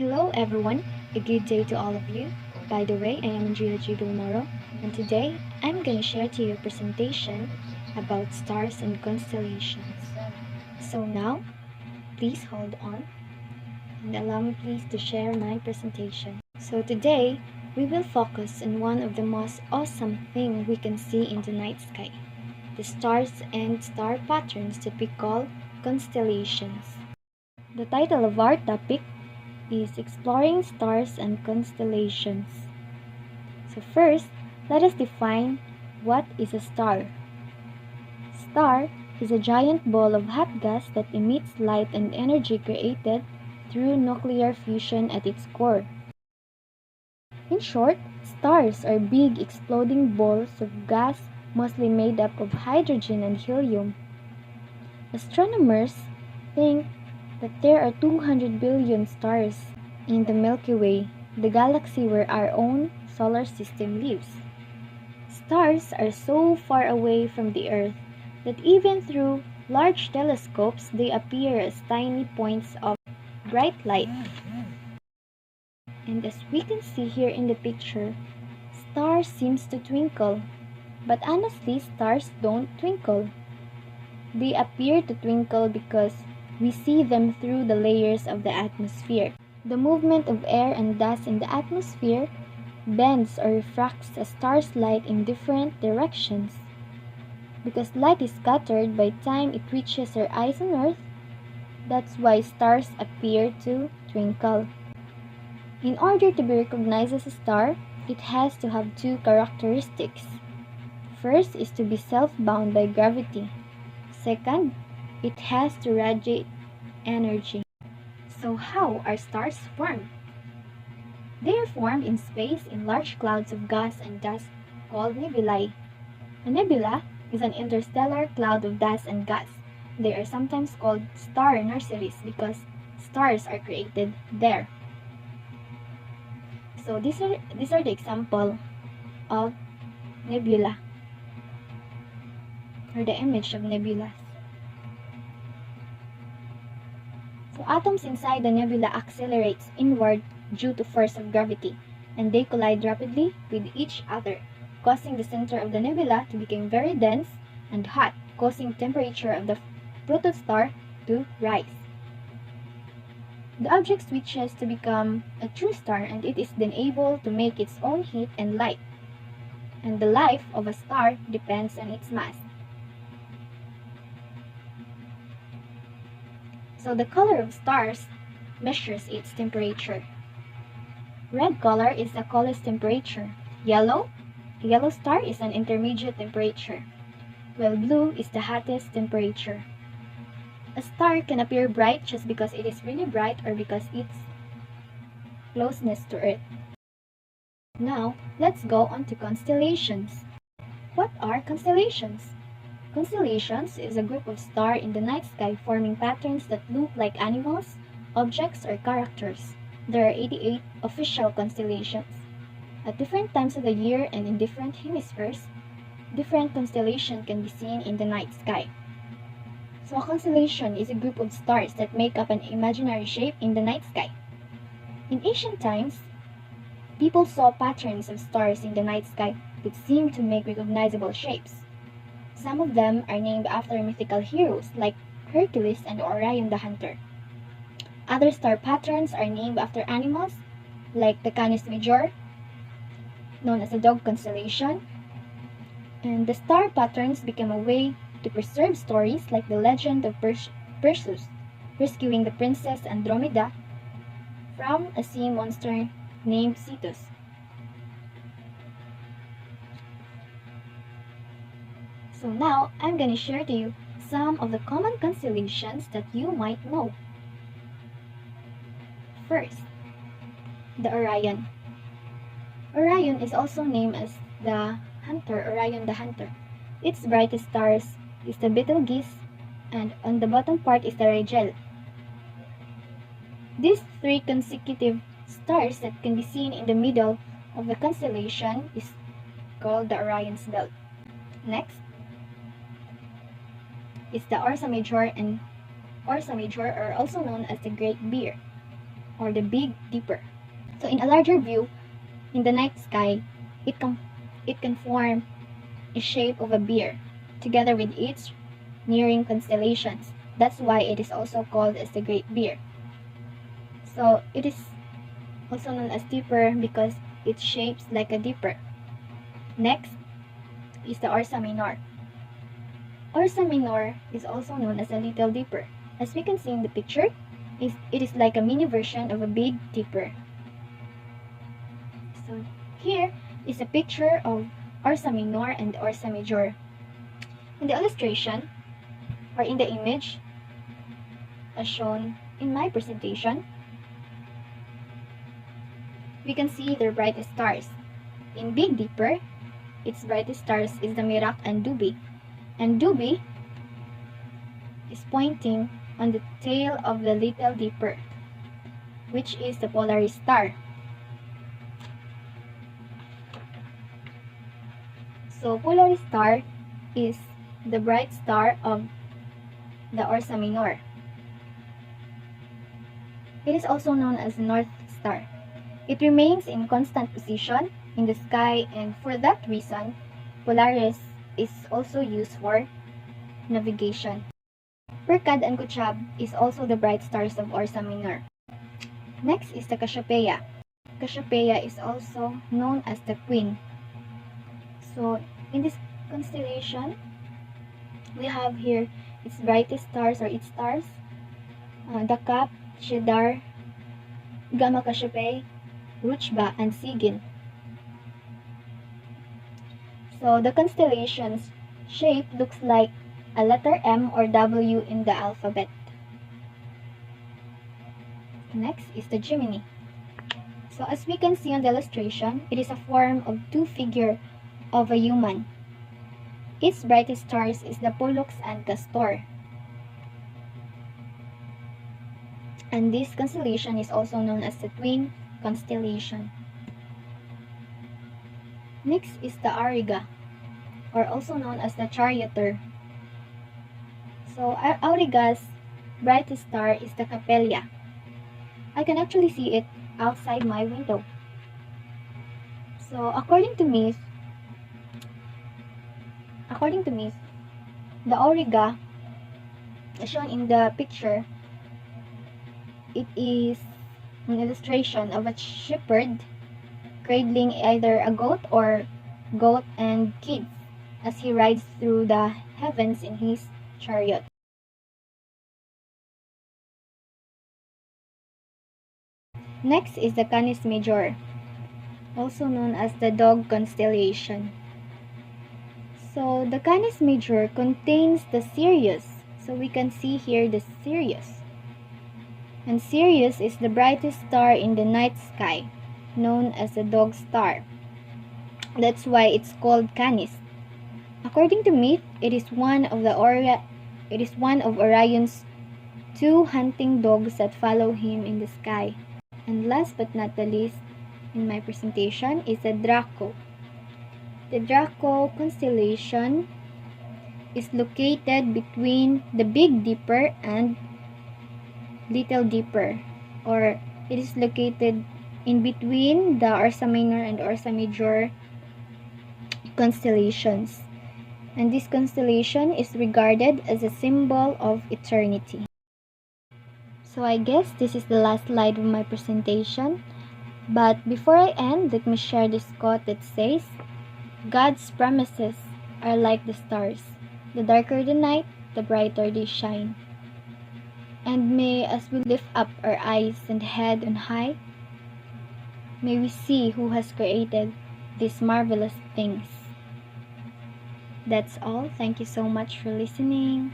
Hello everyone, a good day to all of you. By the way, I am Andria Belmoro, and today I'm gonna share to you a presentation about stars and constellations. So now, please hold on and allow me please to share my presentation. So today, we will focus on one of the most awesome thing we can see in the night sky, the stars and star patterns that we call constellations. The title of our topic is Exploring Stars and Constellations. So first, let us define what is a star. Star is a giant ball of hot gas that emits light and energy created through nuclear fusion at its core. In short, stars are big exploding balls of gas mostly made up of hydrogen and helium. Astronomers think that there are 200 billion stars in the Milky Way, the galaxy where our own solar system lives. Stars are so far away from the Earth that even through large telescopes they appear as tiny points of bright light. And as we can see here in the picture, stars seems to twinkle, but honestly stars don't twinkle. They appear to twinkle because we see them through the layers of the atmosphere. The movement of air and dust in the atmosphere bends or refracts a star's light in different directions. Because light is scattered by time it reaches our eyes on Earth, that's why stars appear to twinkle. In order to be recognized as a star, it has to have two characteristics. First is to be self-bound by gravity. Second, it has to radiate energy. So how are stars formed? They are formed in space in large clouds of gas and dust called nebulae. A nebula is an interstellar cloud of dust and gas. They are sometimes called star nurseries because stars are created there. So these are the example of nebula or the image of nebulas. So atoms inside the nebula accelerates inward due to force of gravity, and they collide rapidly with each other, causing the center of the nebula to become very dense and hot, causing temperature of the protostar to rise. The object switches to become a true star, and it is then able to make its own heat and light. And the life of a star depends on its mass. So the color of stars measures its temperature. Red color is the coldest temperature. A yellow star is an intermediate temperature, while blue is the hottest temperature. A star can appear bright just because it is really bright or because its closeness to Earth. Now, let's go on to constellations. What are constellations? Constellations is a group of stars in the night sky forming patterns that look like animals, objects, or characters. There are 88 official constellations. At different times of the year and in different hemispheres, different constellations can be seen in the night sky. So a constellation is a group of stars that make up an imaginary shape in the night sky. In ancient times, people saw patterns of stars in the night sky that seemed to make recognizable shapes. Some of them are named after mythical heroes like Hercules and Orion the Hunter. Other star patterns are named after animals like the Canis Major, known as the dog constellation. And the star patterns became a way to preserve stories like the legend of Perseus rescuing the princess Andromeda from a sea monster named Cetus. So now, I'm gonna share to you some of the common constellations that you might know. First, the Orion. Orion is also named as the Hunter, Orion the Hunter. Its brightest stars is the Betelgeuse, and on the bottom part is the Rigel. These three consecutive stars that can be seen in the middle of the constellation is called the Orion's Belt. Next is the Ursa Major, and Ursa Major are also known as the Great Bear. or the Big Dipper. So in a larger view, in the night sky, it can form a shape of a bear, together with its nearing constellations. That's why it is also called as the Great Bear. So it is also known as dipper because it shapes like a dipper. Next is the Ursa Minor. Ursa Minor is also known as a Little Dipper. As we can see in the picture, it is like a mini version of a Big Dipper. So here is a picture of Ursa Minor and Ursa Major. In the illustration, or in the image, as shown in my presentation, we can see their brightest stars. In Big Dipper, its brightest stars is the Merak and Dubi. And Dubi is pointing on the tail of the Little Dipper, which is the Polaris star. So Polaris star is the bright star of the Ursa Minor. It is also known as the North Star. It remains in constant position in the sky, and for that reason, Polaris is also used for navigation. Percad and Kuchab is also the bright stars of Ursa Minor. Next is the Cassiopeia. Cassiopeia is also known as the Queen. So in this constellation, we have here its brightest stars or its stars, the Cap, Shedar, Gamma Cassiopeiae, Ruchba, and Sigyn. So the constellation's shape looks like a letter M or W in the alphabet. Next is the Gemini. So as we can see on the illustration, it is a form of two figures of a human. Its brightest stars is the Pollux and Castor. And this constellation is also known as the Twin Constellation. Next is the Auriga, or also known as the Charioteer. So Auriga's brightest star is the Capella. I can actually see it outside my window. So according to myth, the Auriga, as shown in the picture, it is an illustration of a shepherd cradling either a goat or goat and kids as he rides through the heavens in his chariot. Next is the Canis Major, also known as the Dog Constellation. So the Canis Major contains the Sirius. So we can see here the Sirius. And Sirius is the brightest star in the night sky, known as the dog star. That's why it's called Canis. According to myth, it is one of Orion's two hunting dogs that follow him in the sky. And last but not the least in my presentation is the Draco. The Draco constellation is located between the Big Dipper and Little Dipper, or it is located in between the Ursa Minor and Ursa Major constellations. And this constellation is regarded as a symbol of eternity. So I guess this is the last slide of my presentation. But before I end, let me share this quote that says, God's promises are like the stars. The darker the night, the brighter they shine. And may, as we lift up our eyes and head on high, may we see who has created these marvelous things. That's all. Thank you so much for listening.